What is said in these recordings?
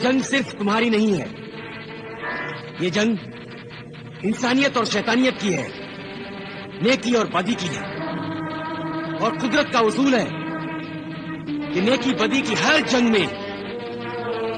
जंग सिर्फ तुम्हारी नहीं है, ये जंग इंसानियत और शैतानियत की है, नेकी और बदी की है। और कुदरत का उसूल है कि नेकी बदी की हर जंग में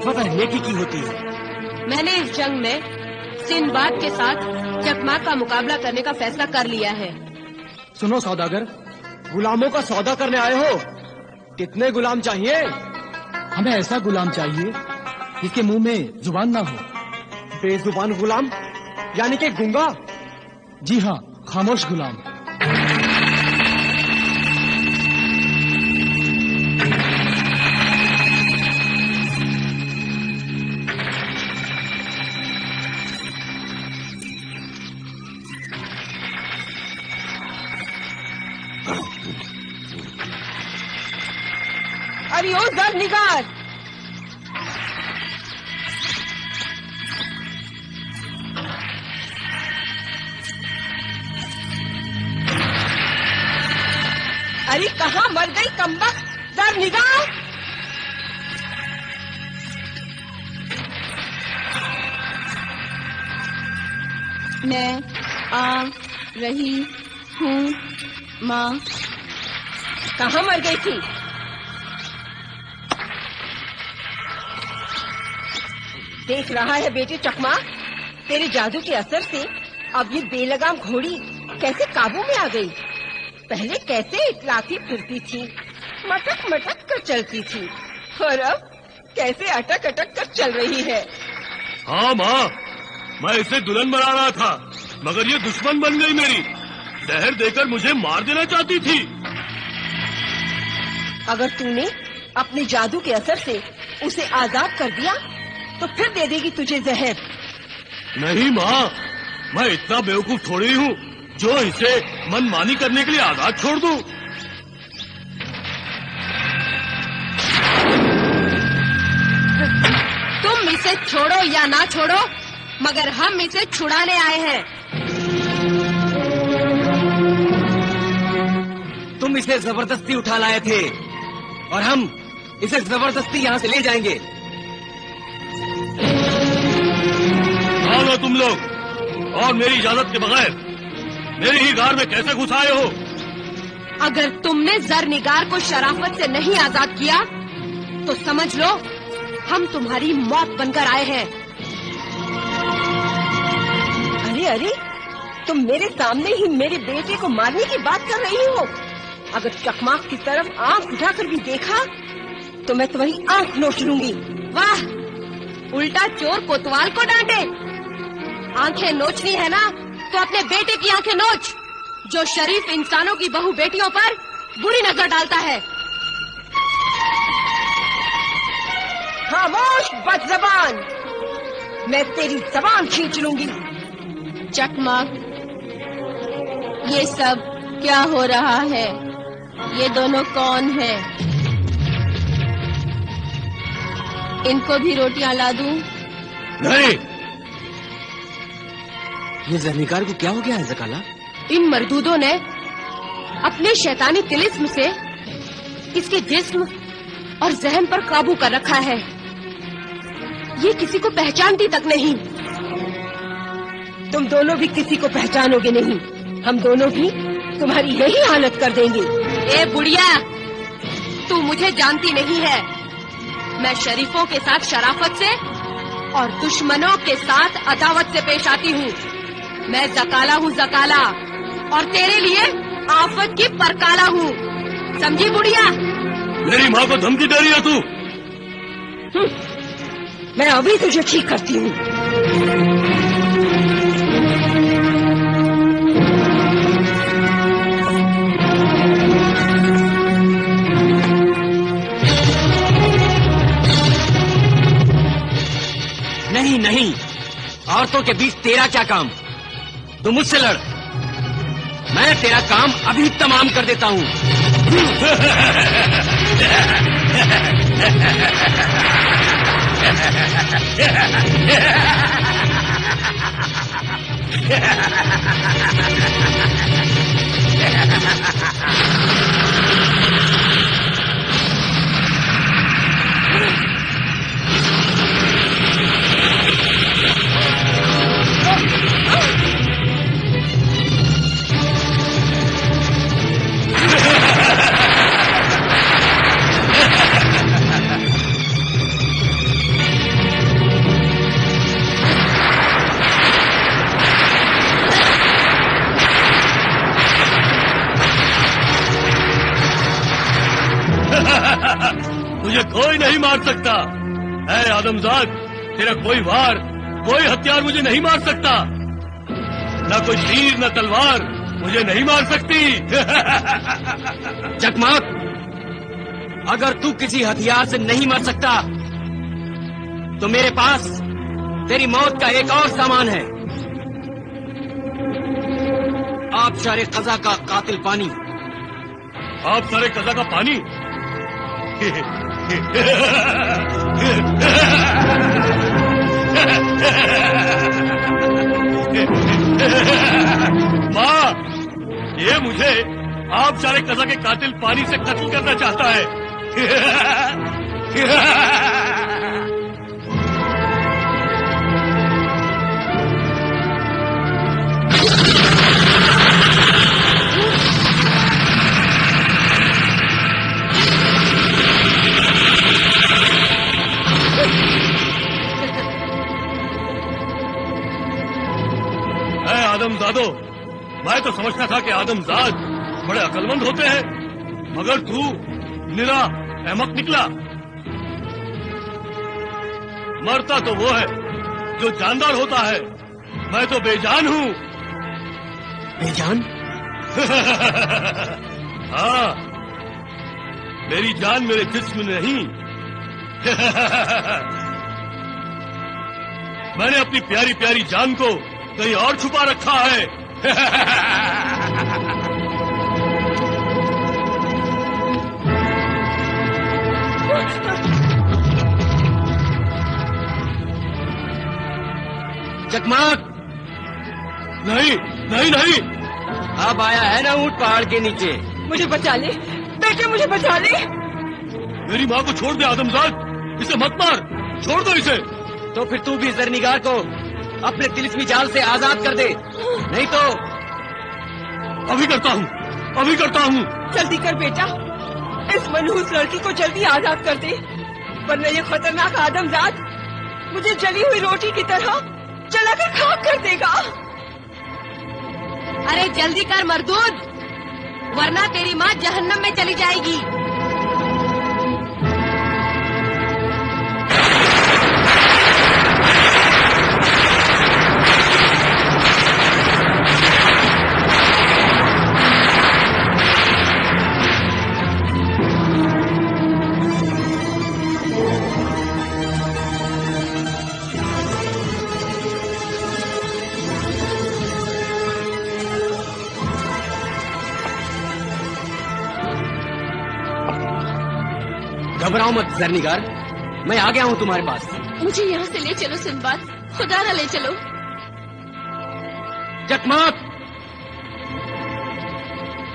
फतह नेकी की होती है। मैंने इस जंग में सिंदबाद के साथ चकमा का मुकाबला करने का फैसला कर लिया है। सुनो सौदागर, गुलामों का सौदा करने आए हो? कितने गुलाम चाहिए? हमें ऐसा गुलाम चाहिए जिसके मुंह में जुबान ना हो। बेजुबान गुलाम यानी कि गूंगा? जी हाँ, खामोश गुलाम। अरे ओ ज़रनिगार, अरे कहाँ मर गई कमबख्त ज़रनिगार? मैं आ रही हूँ माँ। कहाँ मर गई थी? देख रहा है बेटे चकमा, तेरे जादू के असर से अब ये बेलगाम घोड़ी कैसे काबू में आ गई। पहले कैसे इतलाती फिरती थी, मटक मटक कर चलती थी, और अब कैसे अटक अटक कर चल रही है। हाँ माँ, मैं इसे दुल्हन बना रहा था, मगर ये दुश्मन बन गई मेरी। जहर देकर मुझे मार देना चाहती थी। अगर तूने अपने जादू के असर से उसे आजाद कर दिया तो फिर दे देगी तुझे जहर। नहीं माँ, मैं इतना बेवकूफ थोड़ी हूँ जो इसे मनमानी करने के लिए आजाद छोड़ दूँ। तुम इसे छोड़ो या ना छोड़ो, मगर हम इसे छुड़ाने आए हैं। तुम इसे जबरदस्ती उठा लाए थे और हम इसे जबरदस्ती यहाँ से ले जाएंगे। आओ तुम लोग, और मेरी इजाजत के बगैर मेरी ही गार में कैसे घुस आए हो? अगर तुमने ज़रनिगार को शराफत से नहीं आजाद किया तो समझ लो हम तुम्हारी मौत बनकर आए हैं। अरे अरे, तुम मेरे सामने ही मेरे बेटे को मारने की बात कर रही हो। अगर चकमाक की तरफ आंख उठाकर भी देखा तो मैं तुम्हारी आंख नोच लूंगी। वाह, उल्टा चोर कोतवाल को डांटे। आंखें नोचनी है ना तो अपने बेटे की आंखें नोच, जो शरीफ इंसानों की बहू बेटियों पर बुरी नजर डालता है। खामोश बदज़बान, मैं तेरी जबान खींच लूंगी। चकमाक, ये सब क्या हो रहा है? ये दोनों कौन है? इनको भी रोटियां ला दूं? नहीं। ये ज़रनिगार को क्या हो गया है ज़काला? इन मरदूदों ने अपने शैतानी तिलिस्म से इसके जिस्म और जहन पर काबू कर रखा है। ये किसी को पहचानती तक नहीं। तुम दोनों भी किसी को पहचानोगे नहीं। हम दोनों भी तुम्हारी यही हालत कर देंगे। ए बुढ़िया, तू मुझे जानती नहीं है। मैं शरीफों के साथ शराफत से और दुश्मनों के साथ अदावत से पेश आती हूँ। मैं ज़काला हूँ, ज़काला, और तेरे लिए आफत की परकाला हूँ। समझी बुढ़िया? मेरी माँ को धमकी दे रही है तू? मैं अभी तुझे ठीक करती हूँ। नहीं नहीं, औरतों के बीच तेरा क्या काम? तू मुझसे लड़, मैं तेरा काम अभी तमाम कर देता हूँ। मुझे कोई नहीं मार सकता। ऐ आदमजाद, तेरा कोई वार, कोई हथियार मुझे नहीं मार सकता। न कोई तीर न तलवार मुझे नहीं मार सकती। चकमाक, अगर तू किसी हथियार से नहीं मर सकता तो मेरे पास तेरी मौत का एक और सामान है। आप सारे कज़ा का कातिल पानी। आप सारे कज़ा का पानी? माँ, ये मुझे आप सारे कज़ा के कातिल पानी से कत्ल करना चाहता है। आदमजादो, मैं तो समझता था कि आदमजाद बड़े अक्लमंद होते हैं, मगर तू निरा अहमक निकला। मरता तो वो है जो जानदार होता है, मैं तो बेजान हूँ। बेजान? हाँ, मेरी जान मेरे जिस्म में नहीं। मैंने अपनी प्यारी प्यारी जान को कहीं और छुपा रखा है। चकमाक, नहीं नहीं नहीं, अब आया है ना ऊंट पहाड़ के नीचे। मुझे बचा ले बेटे, मुझे बचा ले। मेरी माँ को छोड़ दे आदमजाद, इसे मत मार, छोड़ दो इसे। तो फिर तू भी जरनिगार को अपने तिलिस्मी जाल से आजाद कर दे, नहीं तो। अभी करता हूँ, अभी करता हूँ। जल्दी कर बेटा, इस मनहूस लड़की को जल्दी आजाद कर दे, वरना ये खतरनाक आदमजाद मुझे जली हुई रोटी की तरह जलाकर खाक कर देगा। अरे जल्दी कर मरदूद, वरना तेरी माँ जहन्नम में चली जाएगी। घबराओ मत जरनिगार, मैं आ गया हूँ तुम्हारे पास। मुझे यहाँ से ले चलो सिंदबाद, खुदा ना ले चलो। चकमाक,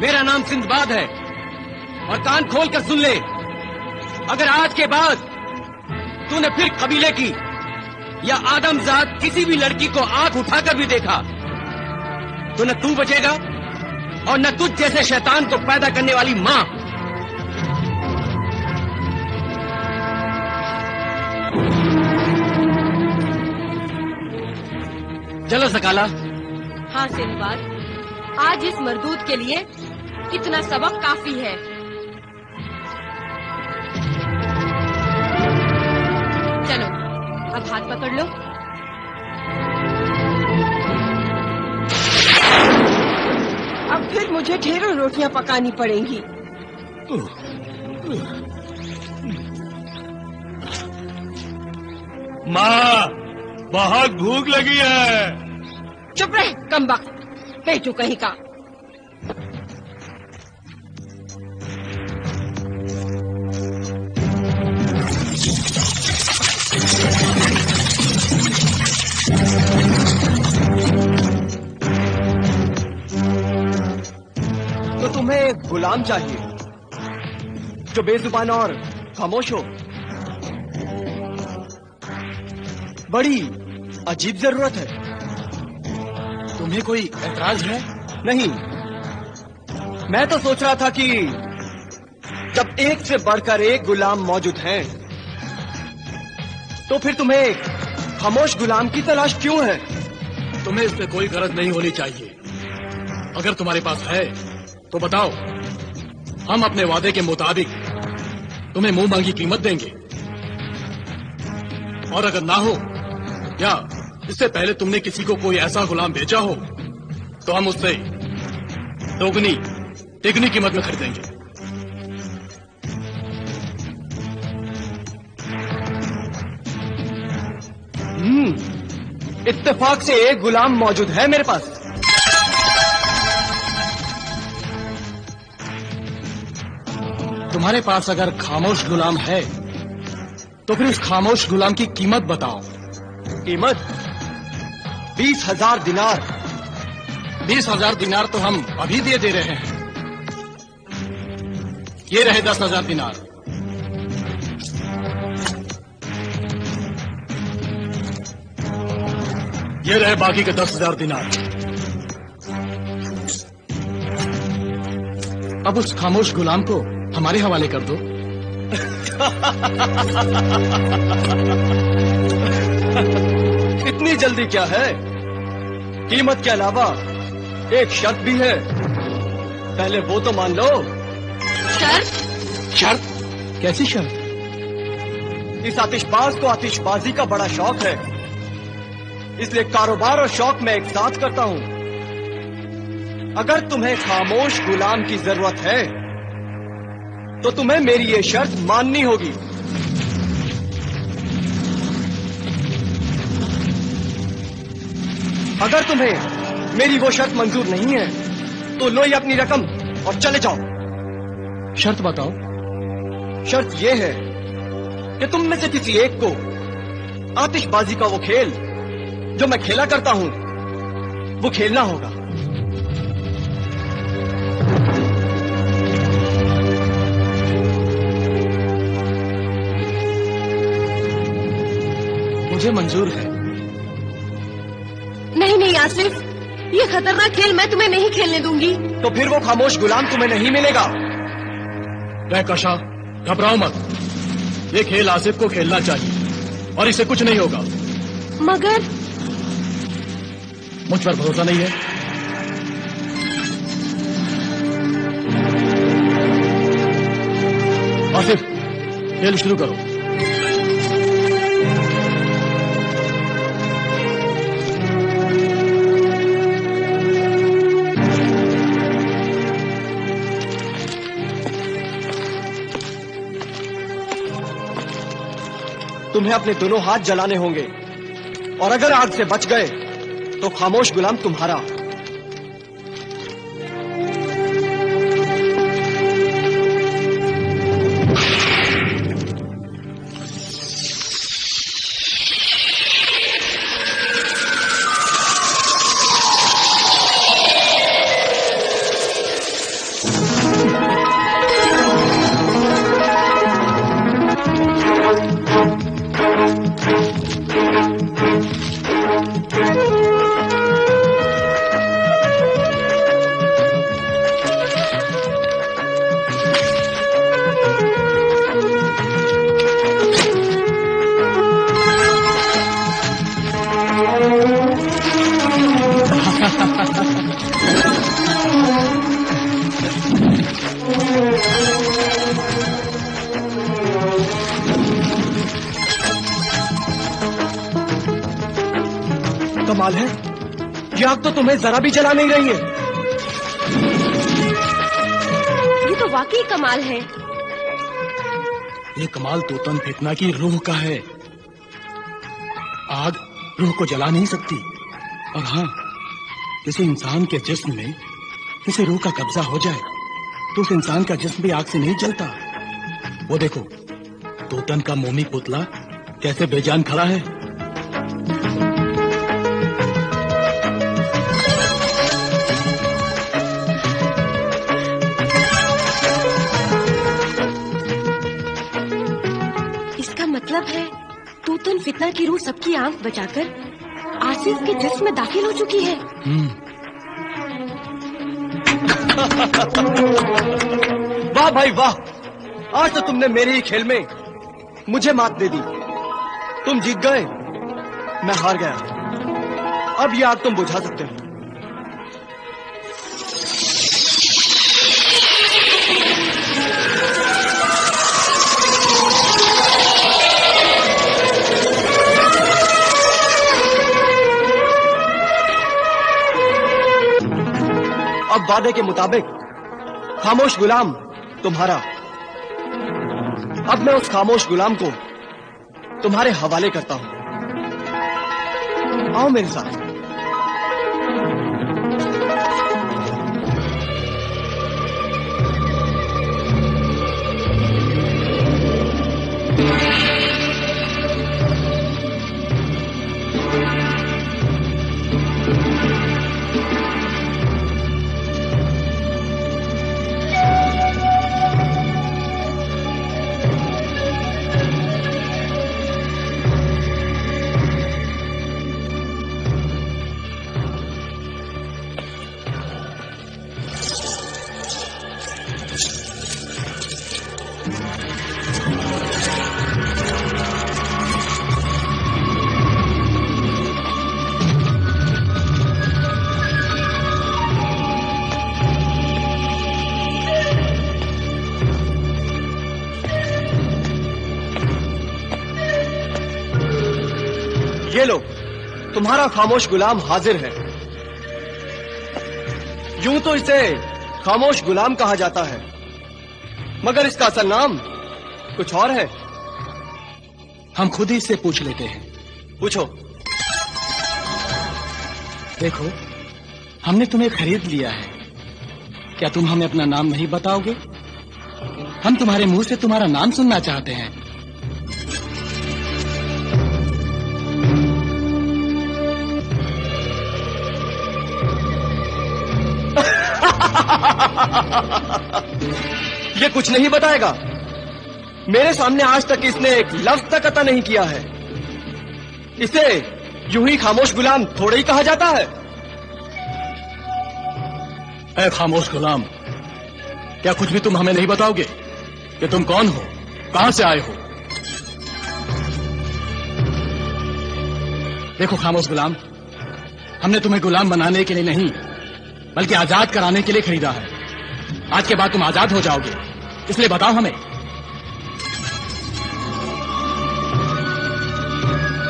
मेरा नाम सिंदबाद है और कान खोल कर सुन ले। अगर आज के बाद तूने फिर कबीले की या आदमजाद किसी भी लड़की को आंख उठाकर भी देखा तो न तू बचेगा और न तुझ जैसे शैतान को पैदा करने वाली माँ। चलो सकाला। हाँ सिंदबाद, आज इस मरदूद के लिए इतना सबक काफी है। चलो अब हाथ पकड़ लो। अब फिर मुझे ढेरों रोटियां पकानी पड़ेंगी। माँ, बहुत भूख लगी है। चुप रहे कमबख्त, पेटू कहीं का। तो तुम्हें एक गुलाम चाहिए जो बेजुबान और खामोश हो। बड़ी अजीब जरूरत है। तुम्हें कोई ऐतराज है? नहीं, मैं तो सोच रहा था कि जब एक से बढ़कर एक गुलाम मौजूद हैं, तो फिर तुम्हें खामोश गुलाम की तलाश क्यों है? तुम्हें इसमें कोई गरज नहीं होनी चाहिए। अगर तुम्हारे पास है तो बताओ, हम अपने वादे के मुताबिक तुम्हें मुंह मांगी कीमत देंगे। और अगर ना हो या इससे पहले तुमने किसी को कोई ऐसा गुलाम बेचा हो तो हम उससे दोगुनी तिगुनी कीमत में खरीदेंगे। इत्तेफाक से एक गुलाम मौजूद है मेरे पास। तुम्हारे पास अगर खामोश गुलाम है तो फिर उस खामोश गुलाम की कीमत बताओ। कीमत 20,000 दिनार। 20,000 दिनार तो हम अभी दे रहे हैं। ये रहे 10,000 दिनार। ये रहे बाकी के 10,000 दिनार। अब उस खामोश गुलाम को हमारे हवाले कर दो। इतनी जल्दी क्या है? कीमत के अलावा एक शर्त भी है, पहले वो तो मान लो। शर्त? शर्त? कैसी शर्त? इस आतिशबाज को आतिशबाजी का बड़ा शौक है, इसलिए कारोबार और शौक मैं एक साथ करता हूं। अगर तुम्हें खामोश गुलाम की जरूरत है तो तुम्हें मेरी ये शर्त माननी होगी। अगर तुम्हें मेरी वो शर्त मंजूर नहीं है तो लो ये अपनी रकम और चले जाओ। शर्त बताओ। शर्त ये है कि तुम में से किसी एक को आतिशबाजी का वो खेल जो मैं खेला करता हूं वो खेलना होगा। मुझे मंजूर है। नहीं नहीं आसिफ, ये खतरनाक खेल मैं तुम्हें नहीं खेलने दूंगी। तो फिर वो खामोश गुलाम तुम्हें नहीं मिलेगा। कशा, घबराओ मत। ये खेल आसिफ को खेलना चाहिए और इसे कुछ नहीं होगा। मगर मुझ पर भरोसा नहीं है? आसिफ, खेल शुरू करो। तुम्हें अपने दोनों हाथ जलाने होंगे और अगर आग से बच गए तो खामोश गुलाम तुम्हारा। कमाल है, ये आग तो तुम्हें जरा भी जला नहीं रही है। ये तो वाकई कमाल है। ये कमाल तोतन फितना की रूह का है। आग रूह को जला नहीं सकती, और हाँ, किसी इंसान के जिस्म में किसी रूह का कब्जा हो जाए तो उस इंसान का जिस्म भी आग से नहीं जलता। वो देखो, तोतन का मोमी पुतला कैसे बेजान खड़ा है। इसका मतलब है तूतन फितना दुनिया की रूह सबकी आंख बचाकर आसिफ के जिस्म में दाखिल हो चुकी है। वाह भाई वाह, आज तो तुमने मेरे ही खेल में मुझे मात दे दी। तुम जीत गए, मैं हार गया। अब ये आग तुम बुझा सकते हो। अब वादे के मुताबिक खामोश गुलाम तुम्हारा। अब मैं उस खामोश गुलाम को तुम्हारे हवाले करता हूं। आओ मेरे साथ। ये लो, तुम्हारा खामोश गुलाम हाजिर है। यूं तो इसे खामोश गुलाम कहा जाता है, मगर इसका असल नाम कुछ और है। हम खुद ही इससे पूछ लेते हैं। पूछो। देखो, हमने तुम्हें खरीद लिया है। क्या तुम हमें अपना नाम नहीं बताओगे? हम तुम्हारे मुंह से तुम्हारा नाम सुनना चाहते हैं। ये कुछ नहीं बताएगा। मेरे सामने आज तक इसने एक लफ्ज तक अता नहीं किया है। इसे यूं ही खामोश गुलाम थोड़ा ही कहा जाता है। ऐ खामोश गुलाम, क्या कुछ भी तुम हमें नहीं बताओगे कि तुम कौन हो, कहां से आए हो? देखो खामोश गुलाम, हमने तुम्हें गुलाम बनाने के लिए नहीं बल्कि आजाद कराने के लिए खरीदा है। आज के बाद तुम आजाद हो जाओगे, इसलिए बताओ हमें।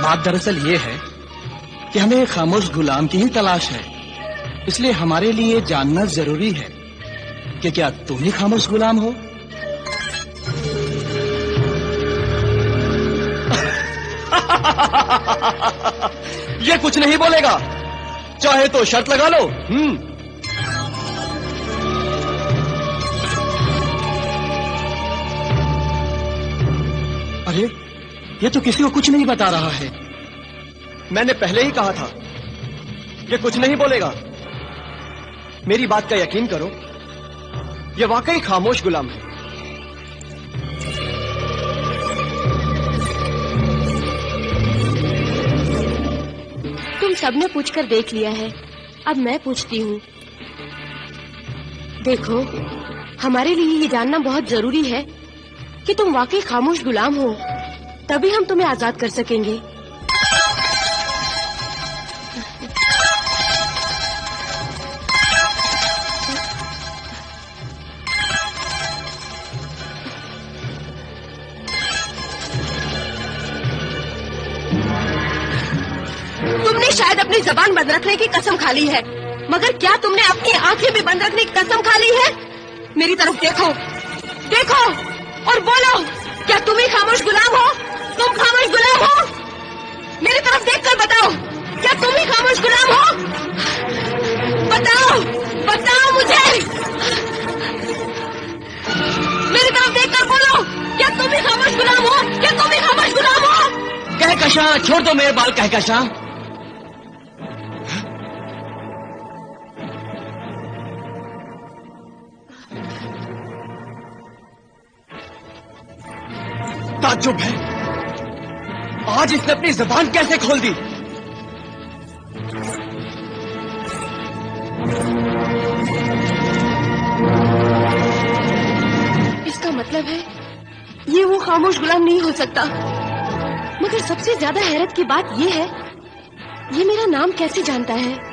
बात दरअसल ये है कि हमें एक खामोश गुलाम की ही तलाश है, इसलिए हमारे लिए जानना जरूरी है कि क्या तुम ही खामोश गुलाम हो। ये कुछ नहीं बोलेगा, चाहे तो शर्त लगा लो। अरे, ये तो किसी को कुछ नहीं बता रहा है। मैंने पहले ही कहा था, ये कुछ नहीं बोलेगा। मेरी बात का यकीन करो, ये वाकई खामोश गुलाम है। तुम सबने पूछकर देख लिया है, अब मैं पूछती हूँ। देखो, हमारे लिए ये जानना बहुत जरूरी है कि तुम वाकई खामोश गुलाम हो, तभी हम तुम्हें आजाद कर सकेंगे। तुमने शायद अपनी जबान बंद रखने की कसम खा ली है, मगर क्या तुमने अपनी आंखें भी बंद रखने की कसम खा ली है? मेरी तरफ देखो, देखो और बोलो, क्या तुम ही खामोश गुलाम हो? तुम खामोश गुलाम हो? मेरी तरफ देखकर बताओ, क्या तुम ही खामोश गुलाम हो? बताओ, बताओ मुझे। मेरी तरफ देखकर बोलो, क्या तुम ही खामोश गुलाम हो? क्या तुम ही खामोश गुलाम हो? कहकशां, छोड़ दो मेरे बाल कहकशां। ताज्जुब है, आज इसने अपनी जुबान कैसे खोल दी? इसका मतलब है ये वो खामोश गुलाम नहीं हो सकता। मगर सबसे ज्यादा हैरत की बात ये है, ये मेरा नाम कैसे जानता है?